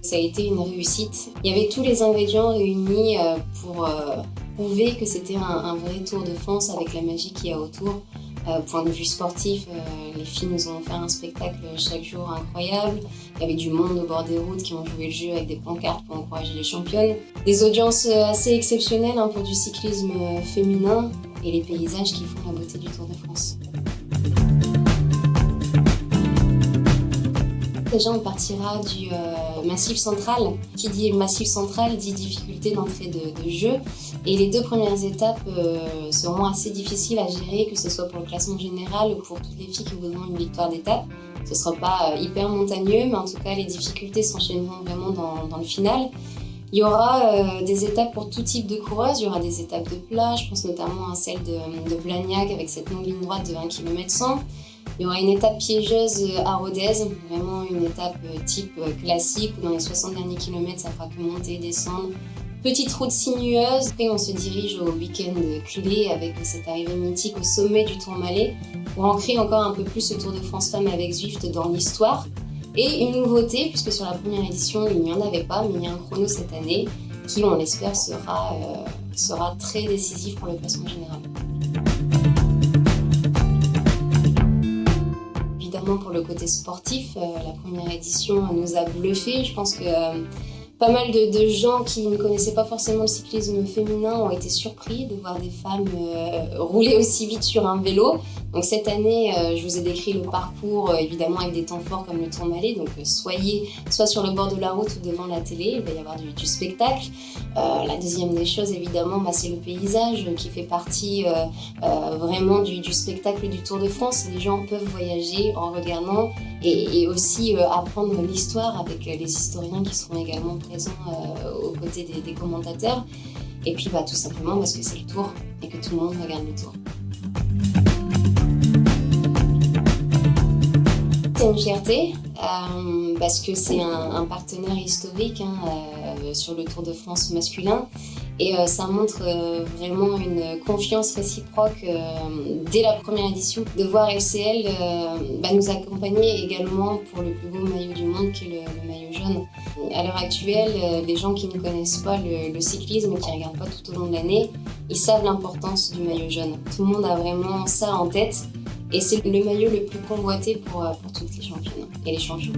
Ça a été une réussite. Il y avait tous les ingrédients réunis pour prouver que c'était un vrai Tour de France avec la magie qu'il y a autour. Point de vue sportif, les filles nous ont offert un spectacle chaque jour incroyable. Il y avait du monde au bord des routes qui ont joué le jeu avec des pancartes pour encourager les championnes. Des audiences assez exceptionnelles pour du cyclisme féminin et les paysages qui font la beauté du Tour de France. Déjà, on partira du Massif central. Qui dit Massif central dit difficulté d'entrée de jeu. Et les 2 premières étapes seront assez difficiles à gérer, que ce soit pour le classement général ou pour toutes les filles qui voudront une victoire d'étape. Ce ne sera pas hyper montagneux, mais en tout cas, les difficultés s'enchaîneront vraiment dans le final. Il y aura des étapes pour tout type de coureuses. Il y aura des étapes de plat, je pense notamment à celle de Blagnac avec cette longue ligne droite de 1 km 100. Il y aura une étape piégeuse à Rodez, vraiment une étape type classique où dans les 60 derniers kilomètres, ça fera que monter et descendre. Petite route sinueuse. Après, on se dirige au week-end clé avec cette arrivée mythique au sommet du Tourmalet pour ancrer encore un peu plus ce Tour de France Femmes avec Zwift dans l'histoire. Et une nouveauté, puisque sur la première édition, il n'y en avait pas, mais il y a un chrono cette année qui, on l'espère, sera très décisif pour le classement général. Évidemment, pour le côté sportif, la première édition nous a bluffé. Je pense que pas mal de gens qui ne connaissaient pas forcément le cyclisme féminin ont été surpris de voir des femmes rouler aussi vite sur un vélo. Donc cette année, je vous ai décrit le parcours, évidemment avec des temps forts comme le Tourmalet. Donc soyez soit sur le bord de la route ou devant la télé, il va y avoir du spectacle. La deuxième des choses, évidemment, c'est le paysage qui fait partie vraiment du spectacle du Tour de France. Les gens peuvent voyager en regardant et aussi apprendre l'histoire avec les historiens qui seront également présents aux côtés des commentateurs. Et puis tout simplement parce que c'est le Tour et que tout le monde regarde le Tour. C'est une fierté parce que c'est un partenaire historique sur le Tour de France masculin et ça montre vraiment une confiance réciproque dès la première édition de voir LCL nous accompagner également pour le plus beau maillot du monde qui est le maillot jaune. À l'heure actuelle, les gens qui ne connaissent pas le cyclisme et qui ne regardent pas tout au long de l'année, ils savent l'importance du maillot jaune. Tout le monde a vraiment ça en tête. Et c'est le maillot le plus convoité pour toutes les championnes et les champions.